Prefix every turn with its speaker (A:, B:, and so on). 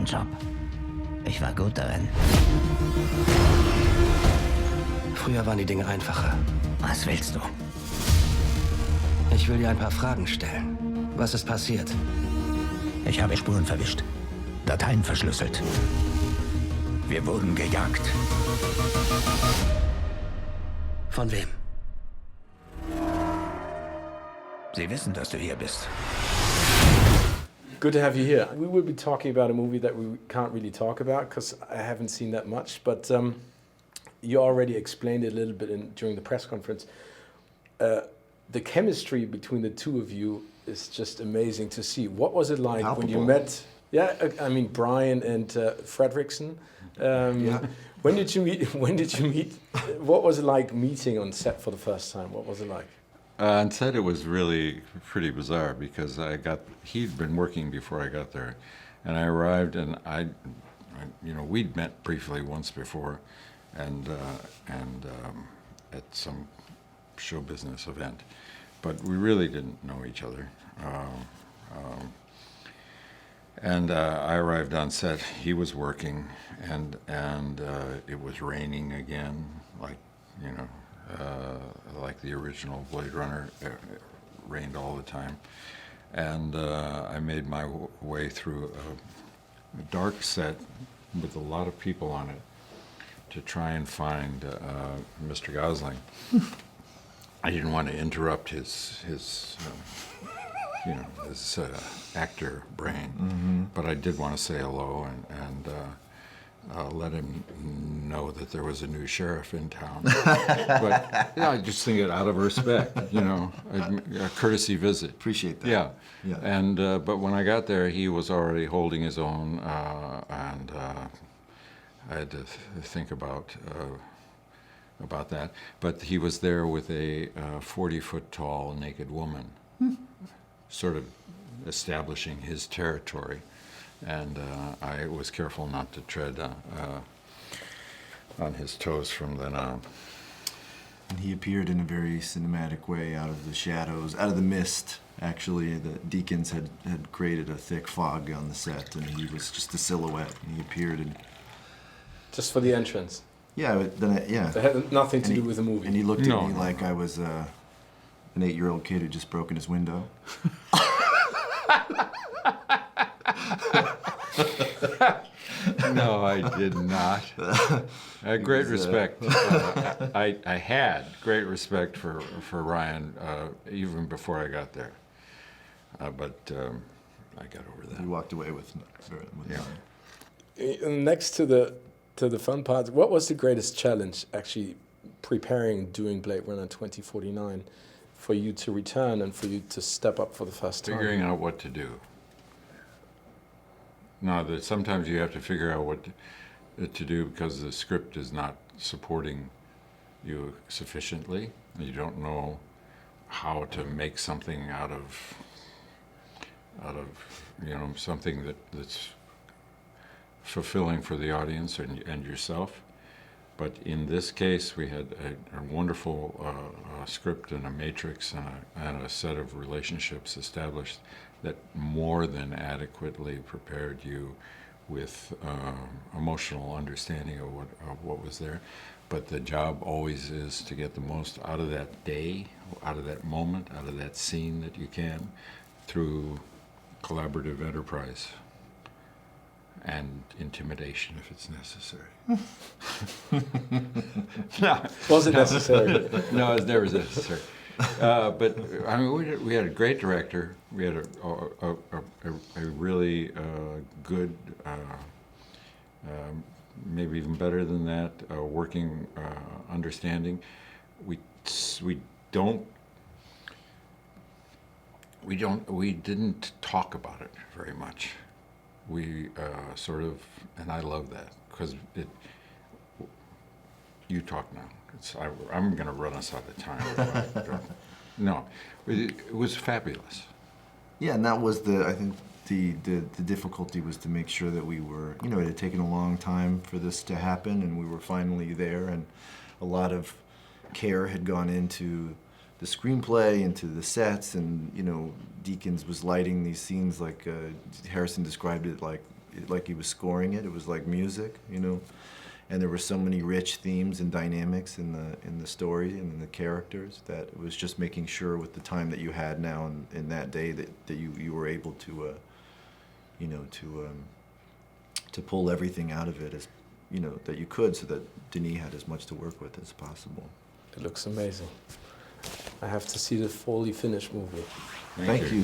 A: Job. Ich war gut darin.
B: Früher waren die Dinge einfacher.
A: Was willst du?
B: Ich will dir ein paar Fragen stellen. Was ist passiert?
A: Ich habe Spuren verwischt. Dateien verschlüsselt. Wir wurden gejagt.
B: Von wem?
A: Sie wissen, dass du hier bist.
C: Good to have you here. We will be talking about a movie that we can't really talk about because I haven't seen that much, but you already explained it a little bit during the press conference. The chemistry between the two of you is just amazing to see. What was it like when you met? Yeah, I mean Brian and Fredrickson.
D: Yeah.
C: When did you meet? When did you meet? What was it like meeting on set for the first time? What was it like?
D: On set, it was really pretty bizarre because he'd been working before I got there, and I arrived, and we'd met briefly once before, and at some show business event, but we really didn't know each other. And I arrived on set. He was working, and it was raining again, like the original Blade Runner, it rained all the time. And I made my way through a dark set with a lot of people on it to try and find Mr. Gosling. I didn't want to interrupt his actor brain, but I did want to say hello and let him know that there was a new sheriff in town. But yeah, I just think it out of respect, a courtesy visit.
E: Appreciate that.
D: Yeah.
E: Yeah.
D: And but when I got there, he was already holding his own, and I had to think about that. But he was there with a 40-foot tall naked woman, sort of establishing his territory. And I was careful not to tread on his toes from then on.
E: And he appeared in a very cinematic way out of the shadows, out of the mist. Actually, the Deakins had created a thick fog on the set, and he was just a silhouette. And he appeared in.
C: Just for the entrance.
E: Yeah, yeah.
C: It had nothing to do with the movie.
E: And he looked at me like I was an 8-year-old kid who'd just broken his window.
D: No, I did not. I had great respect. I had great respect for Ryan even before I got there. But I got over that.
E: You walked away with
D: yeah.
C: Next to the fun part, what was the greatest challenge actually preparing doing Blade Runner 2049 for you to return and for you to step up for the first time?
D: Figuring out what to do. No, that sometimes you have to figure out what to do because the script is not supporting you sufficiently. You don't know how to make something out of something that's fulfilling for the audience and yourself. But in this case, we had a wonderful script and a matrix and a set of relationships established that more than adequately prepared you with emotional understanding of what was there. But the job always is to get the most out of that day, out of that moment, out of that scene that you can through collaborative enterprise and intimidation if it's necessary. No.
C: Was it necessary?
D: No, it was never necessary. But I mean, we had a great director. We had a really good, maybe even better than that, working understanding. We didn't talk about it very much. We sort of, and I love that because you talk now. I'm going to run us out of time. No, it was fabulous.
E: Yeah, and that was I think the difficulty was to make sure that we were, it had taken a long time for this to happen, and we were finally there, and a lot of care had gone into the screenplay, into the sets, and Deakins was lighting these scenes like Harrison described it like like he was scoring it. It was like music, you know. And there were so many rich themes and dynamics in the story and in the characters that it was just making sure with the time that you had now and in that day that you were able to, you know, to pull everything out of it as, you know, that you could, so that Denis had as much to work with as possible.
C: It looks amazing. I have to see the fully finished movie.
E: Thank you.